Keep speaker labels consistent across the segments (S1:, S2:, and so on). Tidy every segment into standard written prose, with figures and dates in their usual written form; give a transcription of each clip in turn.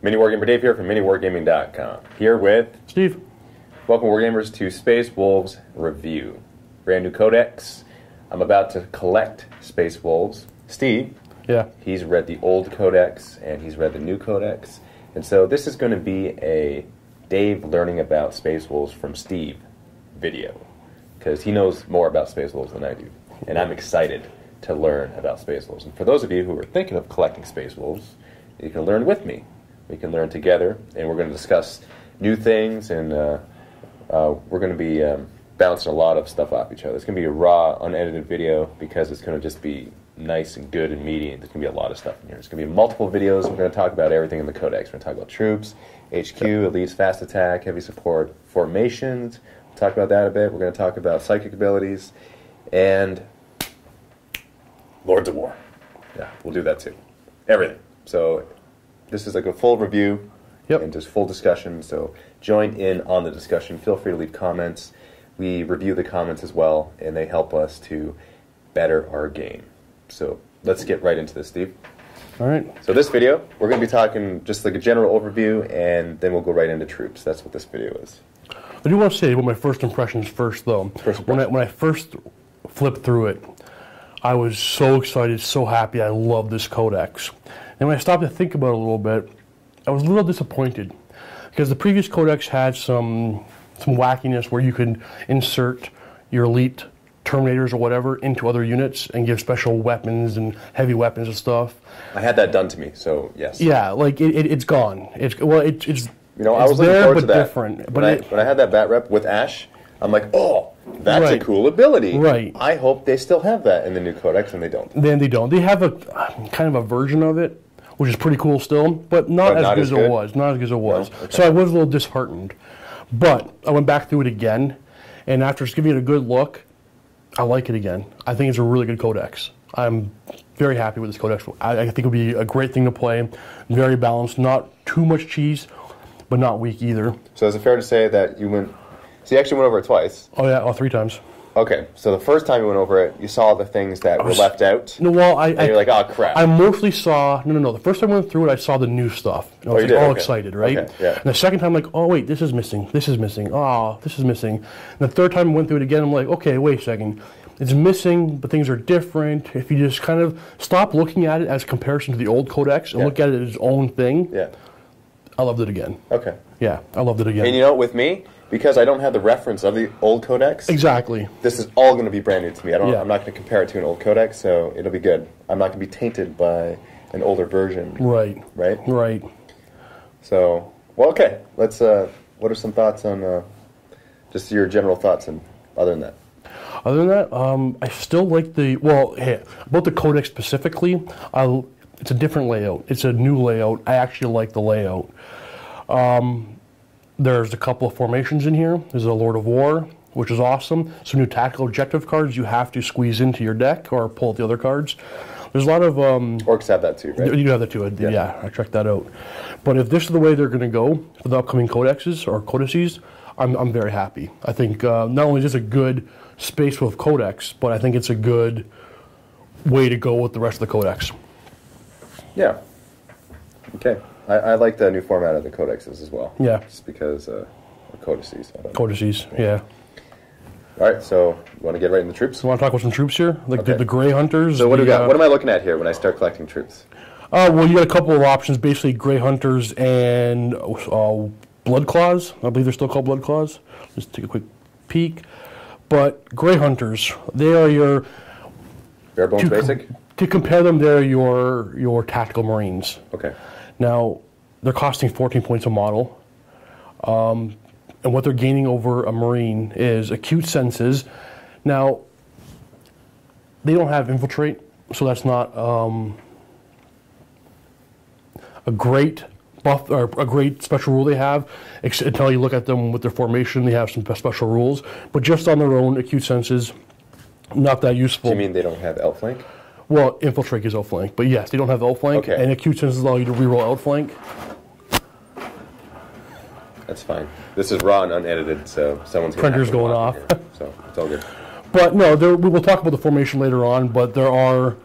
S1: MiniWarGamer Dave here from MiniWarGaming.com. Here with
S2: Steve.
S1: Welcome, Wargamers, to Space Wolves Review. Brand new codex. I'm about to collect Space Wolves. Steve, he's read the old codex and he's read the new codex. And so this is going to be a Dave learning about Space Wolves from Steve video. Because he knows more about Space Wolves than I do. And I'm excited to learn about Space Wolves. And for those of you who are thinking of collecting Space Wolves, you can learn with me. We can learn together, and we're going to discuss new things, and we're going to be bouncing a lot of stuff off each other. It's going to be a raw, unedited video because it's going to just be nice and good and meaty. There's going to be a lot of stuff in here. There's going to be multiple videos. We're going to talk about everything in the Codex. We're going to talk about troops, HQ, elites, fast attack, heavy support, formations. We'll talk about that a bit. We're going to talk about psychic abilities, and Lords of War. Yeah, we'll do that too. Everything. So this is like a full review and just full discussion, so join in on the discussion. Feel free to leave comments. We review the comments as well, and they help us to better our game. So let's get right into this, Steve.
S2: All right.
S1: So this video, we're going to be talking just like a general overview, and then we'll go right into troops. That's what this video is.
S2: I do want to say what my first impressions first, though. When I first flipped through it, I was so excited, so happy. I love this codex. And when I stopped to think about it a little bit, I was a little disappointed because the previous codex had some wackiness where you could insert your elite Terminators or whatever into other units and give special weapons and heavy weapons and stuff.
S1: I had that done to me, so yes.
S2: Yeah, like it's gone. It's
S1: you know, I was looking forward to that.
S2: Different.
S1: When I had that bat rep with Ash, I'm like, oh, that's a cool ability.
S2: Right.
S1: I hope they still have that in the new codex, and they don't.
S2: Then they don't. They have a kind of a version of it, which is pretty cool still, but not as good as it was. Not as good as it was. No? Okay. So I was a little disheartened. But I went back through it again, and after just giving it a good look, I like it again. I think it's a really good codex. I'm very happy with this codex. I think it would be a great thing to play. Very balanced, not too much cheese, but not weak either. So is it fair to say that you went... So you actually went over it twice? Oh yeah, 3 times.
S1: Okay, so the first time you went over it, you saw the things that were left out.
S2: No, well,
S1: and you're like, oh crap.
S2: I mostly saw no. The first time I went through it, I saw the new stuff. And I was all excited, right?
S1: Okay, yeah.
S2: And the second time, I'm like, oh wait, this is missing. This is missing. Oh, this is missing. And the third time I went through it again, I'm like, okay, wait a second. It's missing, but things are different. If you just kind of stop looking at it as a comparison to the old codex and look at it as its own thing, I loved it again.
S1: Okay.
S2: Yeah, I loved it again.
S1: And you know, with me, because I don't have the reference of the old codex.
S2: Exactly.
S1: This is all going to be brand new to me. I'm not going to compare it to an old codex, so it'll be good. I'm not going to be tainted by an older version.
S2: Right.
S1: Right?
S2: Right.
S1: So, well, okay. Let's, what are some thoughts on, just your general thoughts and other than that?
S2: Other than that, I still like about the codex specifically, it's a different layout. It's a new layout. I actually like the layout. There's a couple of formations in here. There's a Lord of War, which is awesome. Some new tactical objective cards you have to squeeze into your deck or pull out the other cards. There's a lot of...
S1: Orcs have that too, right?
S2: You have that too. Yeah, I checked that out. But if this is the way they're going to go for the upcoming codexes or codices, I'm very happy. I think not only is this a good Space Wolf Codex, but I think it's a good way to go with the rest of the codex.
S1: Yeah. Okay. I like the new format of the codexes as well.
S2: Yeah.
S1: Just because of codices.
S2: Codices, yeah.
S1: All right, so you want to get right into the troops?
S2: You want to talk about some troops here? Like the Grey Hunters?
S1: So what do we got? What am I looking at here when I start collecting troops?
S2: Well, you got a couple of options, basically Grey Hunters and Blood Claws. I believe they're still called Blood Claws. Just take a quick peek. But Grey Hunters, they are your...
S1: Bare bones basic?
S2: To compare them, they're your tactical Marines.
S1: Okay.
S2: Now, they're costing 14 points a model. And what they're gaining over a Marine is acute senses. Now, they don't have infiltrate, so that's not a great buff or a great special rule they have. Until you look at them with their formation, they have some special rules. But just on their own, acute senses, not that useful.
S1: Do you mean they don't have outflank?
S2: Well, infiltrate is outflank, but yes, they don't have outflank, and acute senses allow you to reroll outflank.
S1: That's fine. This is raw and unedited, so someone's
S2: printer's going off,
S1: so it's all good.
S2: But no, we will talk about the formation later on. But there are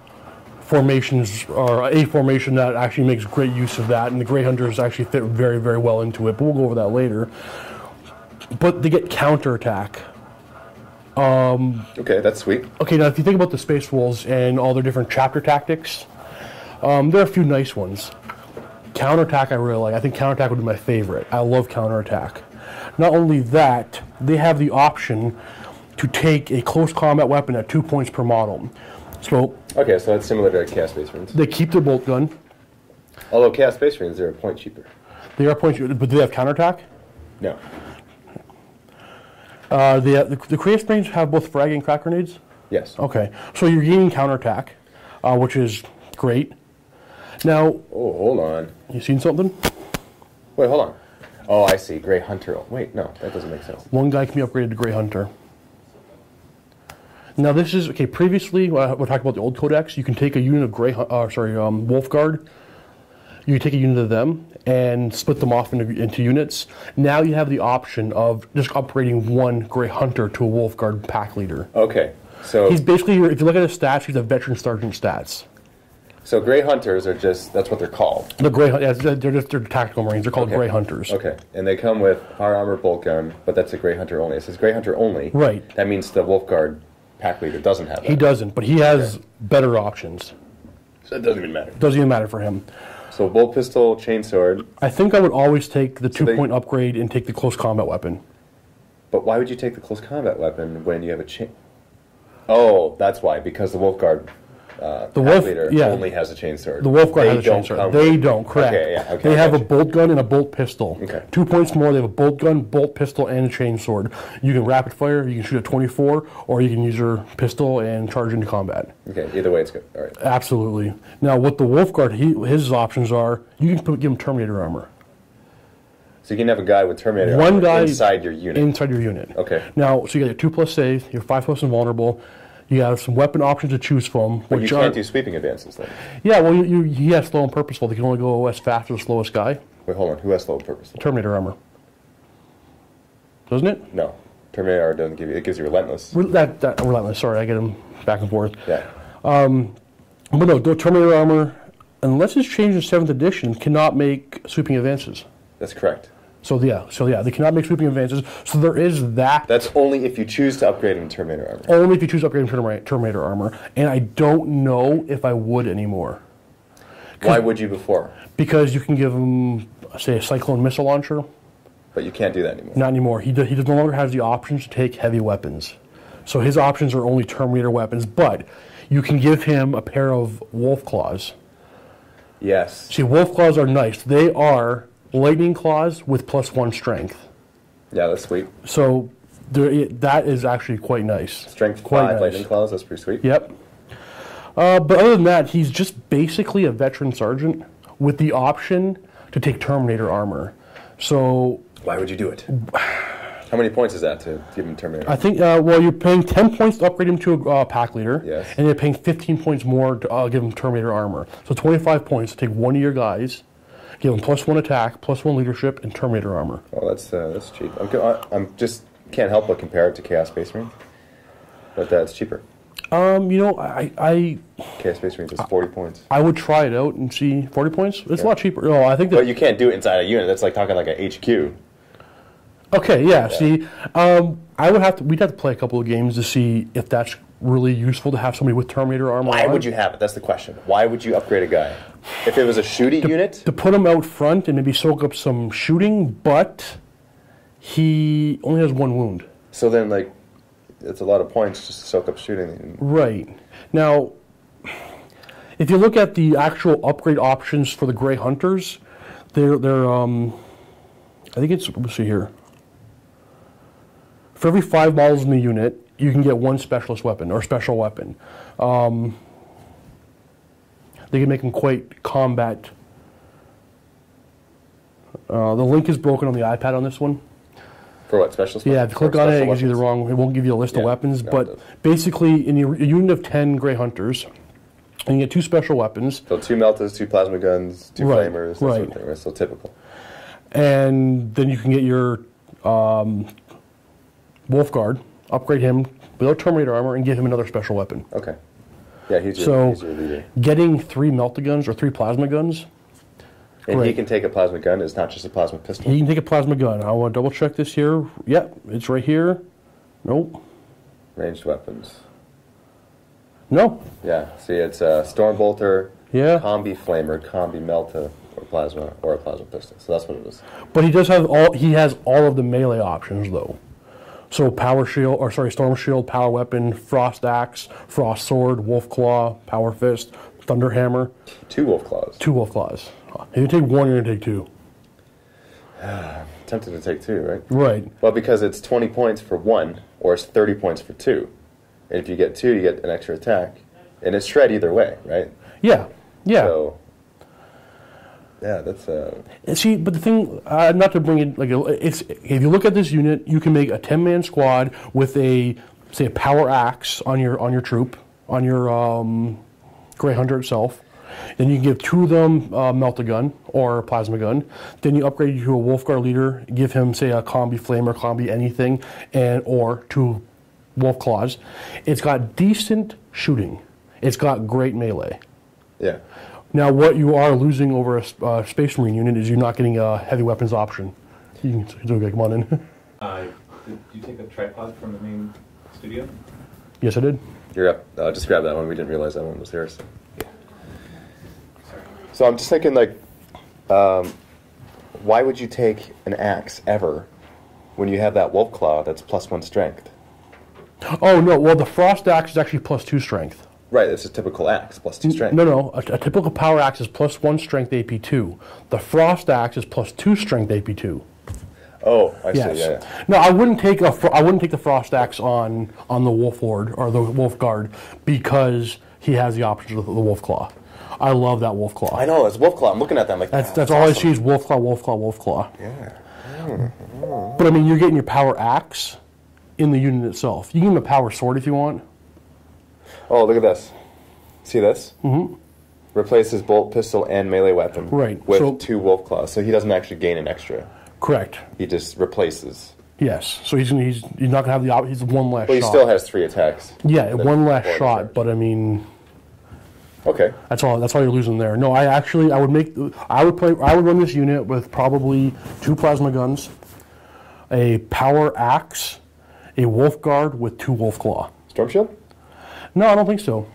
S2: formations, or a formation that actually makes great use of that, and the Grey Hunters actually fit very, very well into it, but we'll go over that later. But they get counterattack.
S1: Okay, that's sweet.
S2: Okay, now if you think about the Space Wolves and all their different chapter tactics, there are a few nice ones. Counterattack I really like. I think counterattack would be my favorite. I love counterattack. Not only that, they have the option to take a close combat weapon at 2 points per model. So
S1: okay, so that's similar to Chaos Space Marines.
S2: They keep their bolt gun.
S1: Although Chaos Space Marines, they're a point cheaper.
S2: They are point cheaper, but do they have counterattack?
S1: No.
S2: The Chaos Marines have both frag and crack grenades?
S1: Yes.
S2: Okay, so you're gaining counterattack, which is great. Now...
S1: Oh, hold on.
S2: You seen something?
S1: Wait, hold on. Oh, I see. Grey Hunter. Wait, no, that doesn't make sense.
S2: One guy can be upgraded to Grey Hunter. Now this is, okay, previously, we're talking about the old Codex, you can take a unit of Wolf Guard, you can take a unit of them and split them off into units. Now you have the option of just upgrading one Grey Hunter to a Wolf Guard pack leader.
S1: Okay, so...
S2: He's basically, if you look at his stats, he's a veteran sergeant stats.
S1: So Grey Hunters are just, that's what they're called.
S2: They're tactical Marines. They're called Grey Hunters.
S1: Okay, and they come with power armor, bolt gun, but that's a Grey Hunter only. It says Grey Hunter only.
S2: Right.
S1: That means the Wolf Guard pack leader doesn't have that.
S2: He doesn't, but he has better options.
S1: So it doesn't even matter.
S2: Doesn't even matter for him.
S1: So bolt pistol, chainsword.
S2: I think I would always take the 2-point upgrade and take the close combat weapon.
S1: But why would you take the close combat weapon when you have a chain? Oh, that's why, because the Wolf Guard the Wolf leader only has a chainsword.
S2: The Wolf Guard has a chainsword. They don't, correct.
S1: Okay, yeah, okay,
S2: they have a bolt gun and a bolt pistol.
S1: Okay.
S2: 2 points more, they have a bolt gun, bolt pistol, and a chainsword. You can rapid fire, you can shoot at 24, or you can use your pistol and charge into combat.
S1: Okay, either way it's good. All right.
S2: Absolutely. Now, what the Wolf Guard, his options are, you can give him Terminator armor.
S1: So you can have a guy with Terminator armor inside your unit.
S2: Inside your unit.
S1: Okay.
S2: Now, so you got your 2+ save, your 5+ invulnerable. You have some weapon options to choose from.
S1: But you can't do sweeping advances then.
S2: Yeah, well, he has slow and purposeful. They can only go as fast as the slowest guy.
S1: Wait, hold on. Who has slow and purposeful?
S2: Terminator armor. Doesn't it?
S1: No. Terminator armor doesn't give you... It gives you relentless.
S2: Relentless. Sorry, I get him back and forth.
S1: Yeah.
S2: But no, Terminator armor, unless it's changed in 7th edition, cannot make sweeping advances.
S1: That's correct.
S2: So yeah, they cannot make sweeping advances. So there is that.
S1: That's only if you choose to upgrade him to Terminator armor.
S2: Only if you choose to upgrade him to Terminator armor. And I don't know if I would anymore.
S1: Why would you before?
S2: Because you can give him, say, a Cyclone missile launcher.
S1: But you can't do that anymore.
S2: Not anymore. He no longer has the options to take heavy weapons. So his options are only Terminator weapons. But you can give him a pair of Wolf Claws.
S1: Yes.
S2: See, Wolf Claws are nice. They are lightning claws with +1 strength.
S1: Yeah, that's sweet.
S2: So that is actually quite nice.
S1: Strength 5 lightning claws, that's pretty sweet.
S2: Yep. But other than that, he's just basically a veteran sergeant with the option to take Terminator armor. So
S1: why would you do it? How many points is that to give him Terminator?
S2: I think, well, you're paying 10 points to upgrade him to a pack leader.
S1: Yes.
S2: And you're paying 15 points more to give him Terminator armor. So 25 points to take one of your guys, give him +1 attack, +1 leadership, and Terminator armor.
S1: Oh, that's cheap. I'm just can't help but compare it to Chaos Space Marine, but that's cheaper.
S2: You know, I
S1: Chaos Space Marine is 40 points.
S2: I would try it out and see 40 points. It's a lot cheaper. No, I think that.
S1: But you can't do it inside a unit. That's like talking like a HQ.
S2: Okay, yeah. See, we'd have to play a couple of games to see if that's really useful to have somebody with Terminator armor.
S1: Why would you have it? That's the question. Why would you upgrade a guy? If it was a shooty unit?
S2: To put him out front and maybe soak up some shooting, but he only has 1 wound.
S1: So then, like, it's a lot of points just to soak up shooting.
S2: Right. Now, if you look at the actual upgrade options for the Grey Hunters, they're I think it's, let's see here. For every 5 models in the unit, you can get 1 specialist weapon or special weapon. They can make them quite combat. The link is broken on the iPad on this one.
S1: For what, specialist weapons?
S2: Yeah, if you click on it, it gives you the wrong, it won't give you a list of weapons, but basically in a unit of 10 Grey Hunters, and you get 2 special weapons.
S1: So 2 meltas, 2 plasma guns, 2 flamers, that sort of thing. That's so typical.
S2: And then you can get your Wolf Guard, upgrade him without Terminator armor, and give him another special weapon.
S1: Okay. Yeah, he's your leader.
S2: Getting 3 melta-guns or 3 plasma guns.
S1: And
S2: great.
S1: he can take a plasma gun. It's not just a plasma pistol.
S2: He can take a plasma gun. I want to double check this here. Yep, it's right here. Nope.
S1: Ranged weapons.
S2: No.
S1: Yeah, see, it's a Storm Bolter, Combi Flamer, Combi Melta, or a plasma pistol. So that's what it is.
S2: But he does have he has all of the melee options though. So Power Shield, or sorry, Storm Shield, Power Weapon, Frost Axe, Frost Sword, Wolf Claw, Power Fist, Thunder Hammer.
S1: 2 Wolf Claws. 2
S2: Wolf Claws. If you take 1, you're going to take 2.
S1: Tempted to take 2, right?
S2: Right.
S1: Well, because it's 20 points for 1, or it's 30 points for 2. And if you get 2, you get an extra attack. And it's shred either way, right?
S2: Yeah. Yeah.
S1: So, yeah, that's
S2: See, but the thing, not to bring it like it's if you look at this unit, you can make a 10-man squad with a power axe on your troop, on your Grey Hunter itself. Then you can give 2 of them melta-gun or plasma gun. Then you upgrade to a Wolfguard leader, give him say a combi flamer, combi anything, or 2 Wolf Claws. It's got decent shooting. It's got great melee.
S1: Yeah.
S2: Now, what you are losing over a Space Marine unit is you're not getting a heavy weapons option. You can come on in.
S3: Did you take a tripod from the main studio?
S2: Yes, I did.
S1: You're up. Just grab that one. We didn't realize that one was here. So, so I'm just thinking, like, why would you take an axe ever when you have that Wolf Claw that's +1 strength?
S2: Oh, no. Well, the Frost Axe is actually +2 strength.
S1: Right, it's a typical axe, +2 strength.
S2: No. A typical power axe is +1 strength AP2. The Frost Axe is +2 strength AP2.
S1: Oh, I see. Yeah.
S2: No, I wouldn't take the Frost Axe on the Wolf Lord or the Wolf Guard because he has the option of the Wolf Claw. I love that Wolf Claw.
S1: I know, it's Wolf Claw. I'm looking at that like
S2: that's
S1: awesome.
S2: all I see is Wolf Claw, Wolf Claw, Wolf Claw.
S1: Yeah.
S2: But I mean, you're getting your power axe in the unit itself. You can give him a power sword if you want.
S1: Oh, look at this. See this?
S2: Mm-hmm.
S1: Replaces bolt, pistol, and melee weapon with 2 Wolf Claws, so he doesn't actually gain an extra.
S2: Correct.
S1: He just replaces.
S2: Yes. So he's not going to have the he's 1 less shot.
S1: But he still has 3 attacks.
S2: Yeah, 1 less shot, but I mean...
S1: Okay.
S2: That's all you're losing there. No, I would run this unit with probably 2 plasma guns, a power axe, a Wolf Guard with 2 Wolf Claw.
S1: Storm Shield?
S2: No, I don't think so.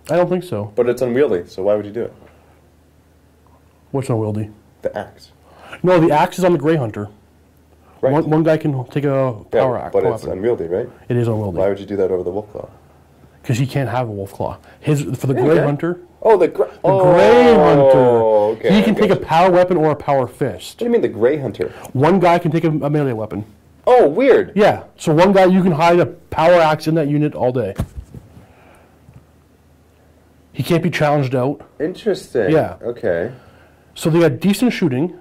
S1: But it's unwieldy, so why would you do it?
S2: What's unwieldy?
S1: The axe.
S2: No, the axe is on the Grey Hunter.
S1: Right.
S2: One guy can take a power axe.
S1: But it's unwieldy, right?
S2: It is unwieldy.
S1: Why would you do that over the Wolf Claw?
S2: Because he can't have a Wolf Claw. For the Grey Hunter.
S1: Oh, the Grey
S2: Hunter.
S1: Okay,
S2: he can take a power weapon or a power fist.
S1: What do you mean the Grey Hunter?
S2: One guy can take a melee weapon.
S1: Oh, weird.
S2: Yeah. So one guy, you can hide a power axe in that unit all day. He can't be challenged out.
S1: Interesting.
S2: Yeah.
S1: Okay.
S2: So they got decent shooting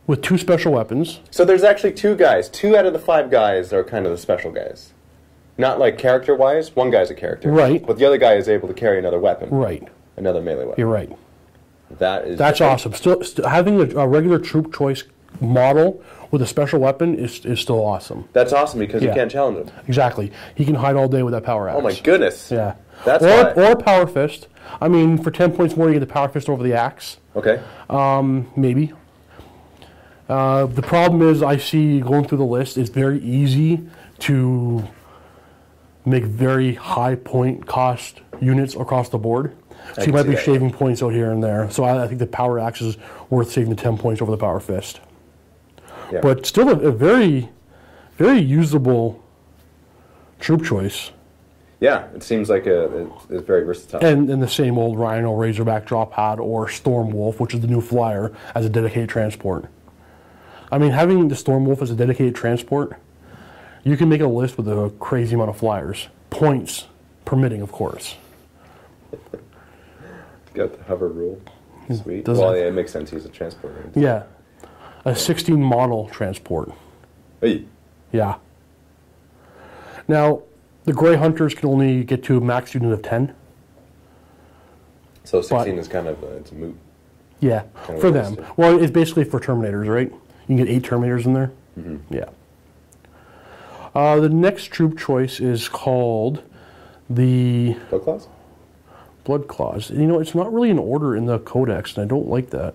S2: with 2 special weapons.
S1: So there's actually 2 guys. 2 out of the 5 guys are kind of the special guys. Not like character-wise. One guy's a character.
S2: Right.
S1: But the other guy is able to carry another weapon.
S2: Right.
S1: Another melee weapon.
S2: You're right.
S1: That's
S2: awesome. Still having a regular troop choice model with a special weapon is still awesome.
S1: That's awesome because you can't challenge him.
S2: Exactly. He can hide all day with that power axe.
S1: Oh my goodness.
S2: Yeah.
S1: That's
S2: or power fist. I mean, for 10 points more, you get the power fist over the axe.
S1: Okay.
S2: Maybe. The problem is, I see going through the list, it's very easy to make very high point cost units across the board. So you might be shaving points out here and there. So I think the power axe is worth saving the 10 points over the power fist. Yeah. But still a very, very usable troop choice.
S1: Yeah, it seems like it's very versatile.
S2: And the same old Rhino, Razorback, Drop Pod, or Storm Wolf, which is the new flyer, as a dedicated transport. I mean, having the Storm Wolf as a dedicated transport, you can make a list with a crazy amount of flyers. Points permitting, of course.
S1: Got the hover rule. Sweet. Well, yeah, it makes sense. He's a transport. Right?
S2: Yeah. A 16 model transport.
S1: Hey.
S2: Yeah. Now, the Grey Hunters can only get to a max unit of 10.
S1: So 16 is kind of it's a moot.
S2: Yeah, for them. Well, it's basically for Terminators, right? You can get 8 Terminators in there. Mm-hmm. Yeah. The next troop choice is called the...
S1: Code Claws?
S2: Blood Claws. You know, it's not really in order in the Codex, and I don't like that.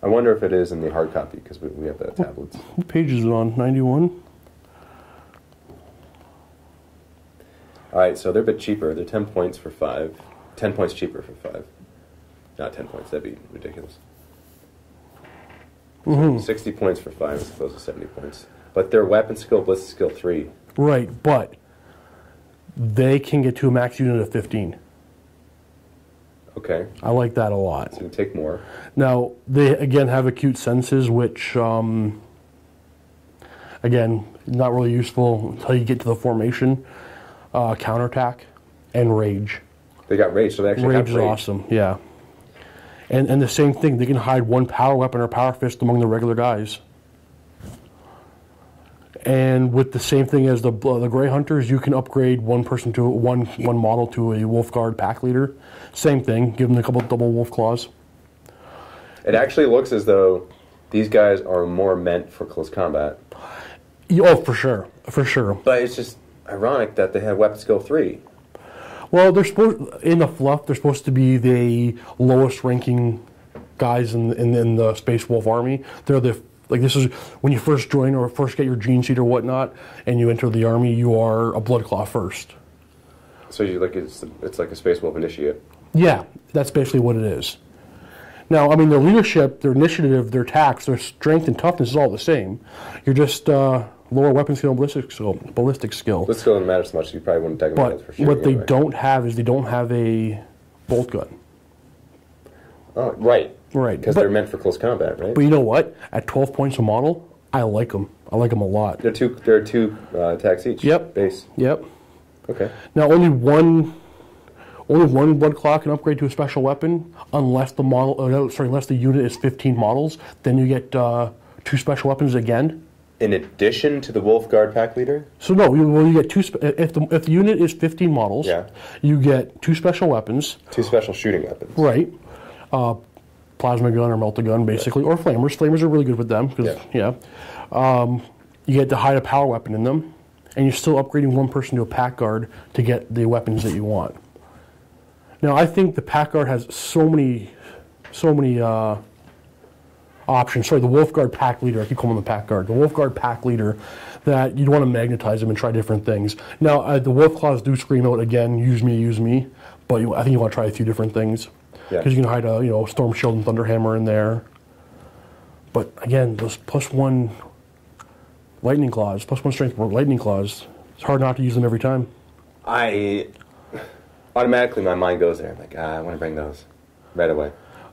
S1: I wonder if it is in the hard copy, because we have the tablets.
S2: What page is it on? 91?
S1: Alright, so they're a bit cheaper. They're 10 points for 5. 10 points cheaper for 5. Not 10 points, that'd be ridiculous. 60 points for 5 as opposed to 70 points. But they're weapon skill, ballistic skill 3.
S2: Right, but they can get to a max unit of 15.
S1: Okay.
S2: I like that a lot.
S1: So you take more.
S2: Now, they again have acute senses, which, again, not really useful until you get to the formation. Counterattack and rage.
S1: They got rage, so they actually have rage.
S2: Rage is awesome, yeah. And the same thing, they can hide one power weapon or power fist among the regular guys. And with the same thing as the Grey Hunters, you can upgrade one person to one model to a Wolf Guard pack leader. Same thing, give them a couple double Wolf Claws.
S1: It actually looks as though these guys are more meant for close combat.
S2: Oh, for sure, for sure.
S1: But it's just ironic that they have weapon skill 3.
S2: Well, they're supposed in the fluff. They're supposed to be the lowest ranking guys in the Space Wolf army. They're the this is when you first join or first get your gene sheet or whatnot, and you enter the army. You are a Bloodclaw first.
S1: So you it's like a Space Wolf initiate.
S2: Yeah, that's basically what it is. Now, I mean, their leadership, their initiative, their attacks, their strength and toughness is all the same. You're just lower weapon skill and ballistic skill. Ballistic skill
S1: doesn't matter so much. You probably wouldn't take them out for sure.
S2: What they don't have is they don't have a bolt gun.
S1: Oh, right.
S2: Right.
S1: Because they're meant for close combat, right?
S2: But you know what? At 12 points a model, I like them. I like them a lot.
S1: There are two attacks each.
S2: Yep.
S1: Base.
S2: Yep.
S1: Okay.
S2: Now only one blood claw can upgrade to a special weapon unless the unless the unit is 15 models. Then you get 2 special weapons again.
S1: In addition to the Wolf Guard pack leader?
S2: So no, you get 2. If the unit is 15 models,
S1: yeah, you
S2: get 2 special weapons.
S1: 2 special shooting weapons.
S2: Right. Plasma gun or melta gun, basically, or flamers. Flamers are really good with them because you get to hide a power weapon in them, and you're still upgrading one person to a pack guard to get the weapons that you want. Now, I think the pack guard has so many options. Sorry, the Wolf Guard pack leader. I keep calling him the pack guard. The Wolf Guard pack leader, that you'd want to magnetize him and try different things. Now, the Wolf Claws do scream out again, use me, but I think you want to try a few different things. Because you can hide a Storm Shield and Thunderhammer in there. But again, those +1 lightning claws, +1 strength lightning claws, it's hard not to use them every time.
S1: Automatically my mind goes there. I'm like, I want to bring those right away.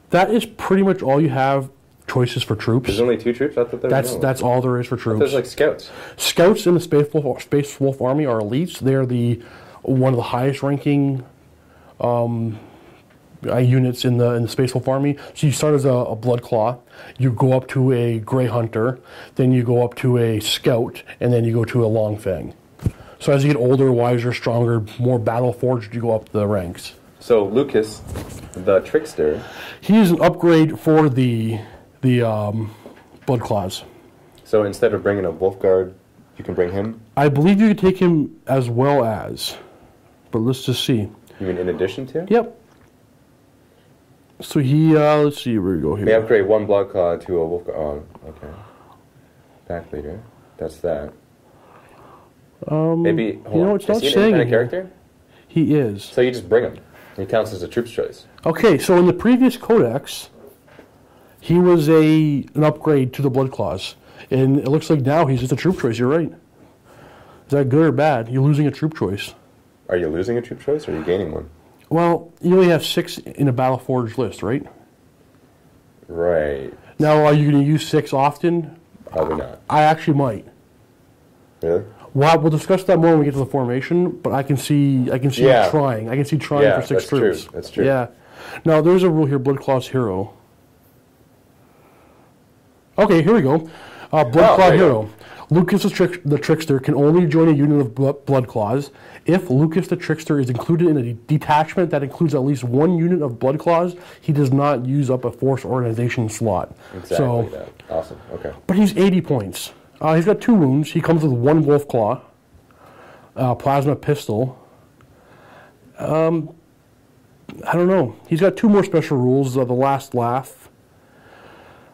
S2: That is pretty much all you have choices for troops.
S1: There's only 2 troops? I thought there was
S2: That's all there is for troops.
S1: There's like scouts.
S2: Scouts in the Space Wolf army are elites. They're one of the highest ranking units in the Space Wolf army. So you start as a Blood Claw, you go up to a Grey Hunter, then you go up to a Scout, and then you go to a Long Fang. So as you get older, wiser, stronger, more battle forged, you go up the ranks.
S1: So Lucas, the Trickster,
S2: he is an upgrade for the Blood Claws.
S1: So instead of bringing a Wolf Guard, you can bring him? I
S2: believe you could take him as well as, but let's just see.
S1: You mean in addition to?
S2: Yep. So he, let's see where we go here.
S1: We upgrade 1 Blood Claw to a Wolf Guard. Oh, okay. Pack leader. That's that. Maybe,
S2: it's not saying
S1: a character?
S2: He is.
S1: So you just bring him. He counts as a troop's choice. Okay,
S2: so in the previous Codex, he was an upgrade to the Blood Claws. And it looks like now he's just a troop choice, you're right. Is that good or bad? You're losing a troop choice.
S1: Are you losing a troop choice, or are you gaining one?
S2: Well, you only have 6 in a Battle Forged list, right?
S1: Right.
S2: Now, are you going to use 6 often?
S1: Probably not.
S2: I actually might.
S1: Really?
S2: Well, we'll discuss that more when we get to the formation, but I can see trying. I can see trying for 6 troops.
S1: That's true.
S2: Yeah. Now, there's a rule here, Blood Claw's Hero. Okay, here we go. Blood Claw Hero. Lucas the Trickster can only join a unit of Blood Claws if Lucas the Trickster is included in a detachment that includes at least 1 unit of Blood Claws. He does not use up a force organization slot.
S1: Exactly that. Awesome. Okay.
S2: But he's 80 points. He's got 2 wounds. He comes with 1 Wolf Claw, Plasma Pistol, I don't know. He's got 2 more special rules. The last laugh.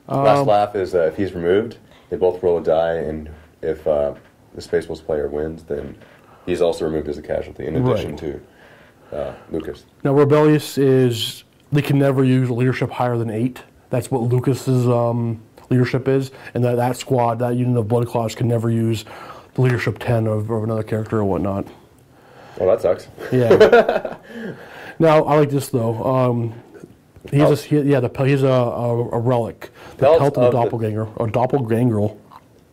S1: Last laugh is if he's removed, they both roll a die, and if the Space Wolves player wins, then he's also removed as a casualty, in addition to Lucas.
S2: Now, Rebellious is they can never use leadership higher than 8. That's what Lucas's leadership is, and that squad, that unit of Blood Claws, can never use the leadership 10 of another character or whatnot.
S1: Well, that sucks.
S2: Yeah. Now, I like this though. He's a relic. The pelt of the doppelganger, or doppelgangrel.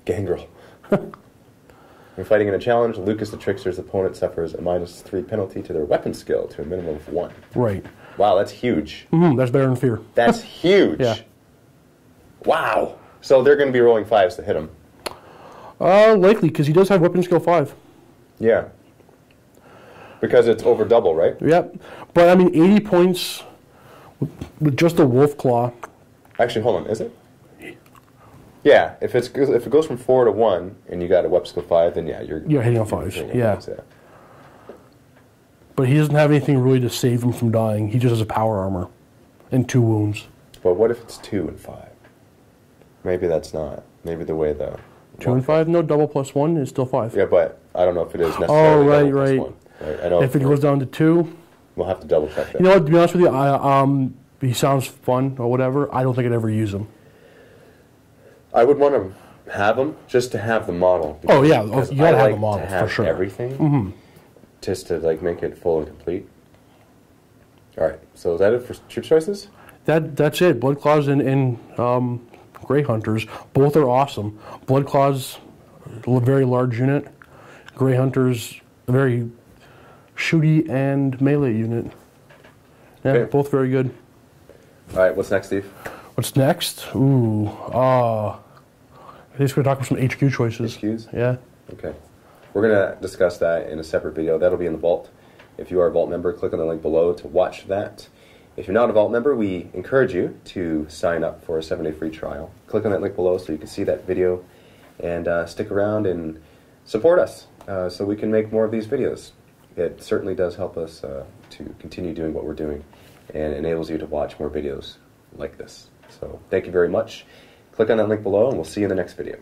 S1: Gangrel. When fighting in a challenge, Lucas the Trickster's opponent suffers a -3 penalty to their weapon skill to a minimum of 1.
S2: Right.
S1: Wow, that's huge.
S2: That's better than fear.
S1: That's huge.
S2: Yeah.
S1: Wow. So they're going to be rolling 5s to hit him.
S2: Likely, because he does have weapon skill 5.
S1: Yeah. Because it's over double, right?
S2: Yep. But I mean, 80 points with just a wolf claw.
S1: Actually, hold on. Is it? Yeah. If it goes from 4 to 1 and you got a weapon skill 5, then yeah, you're
S2: hitting on 5s. Yeah. But he doesn't have anything really to save him from dying. He just has a power armor and 2 wounds.
S1: But what if it's 2 and 5? Maybe that's not. Maybe the way the
S2: 2 and 5? No, double +1 is still 5.
S1: Yeah, but I don't know if it is necessarily
S2: right.
S1: +1. Right? I know
S2: if it goes down to 2,
S1: we'll have to double check that.
S2: You know what? To be honest with you, he sounds fun or whatever. I don't think I'd ever use him.
S1: I would want to have him just to have the model.
S2: Oh yeah, you gotta have the model for sure.
S1: Everything, just to like make it full and complete. All right, so is that it for troop choices?
S2: That's it. Blood Claws and Grey Hunters, both are awesome. Blood Claws, a very large unit. Grey Hunters, a very shooty and melee unit. Yeah, okay. Both very good.
S1: All right, what's next, Steve?
S2: What's next? Ooh, I think we're going to talk about some HQ choices.
S1: HQs?
S2: Yeah.
S1: Okay. We're going to discuss that in a separate video. That'll be in the Vault. If you are a Vault member, click on the link below to watch that. If you're not a Vault member, we encourage you to sign up for a 7-day free trial. Click on that link below so you can see that video and stick around and support us so we can make more of these videos. It certainly does help us to continue doing what we're doing and enables you to watch more videos like this. So thank you very much. Click on that link below and we'll see you in the next video.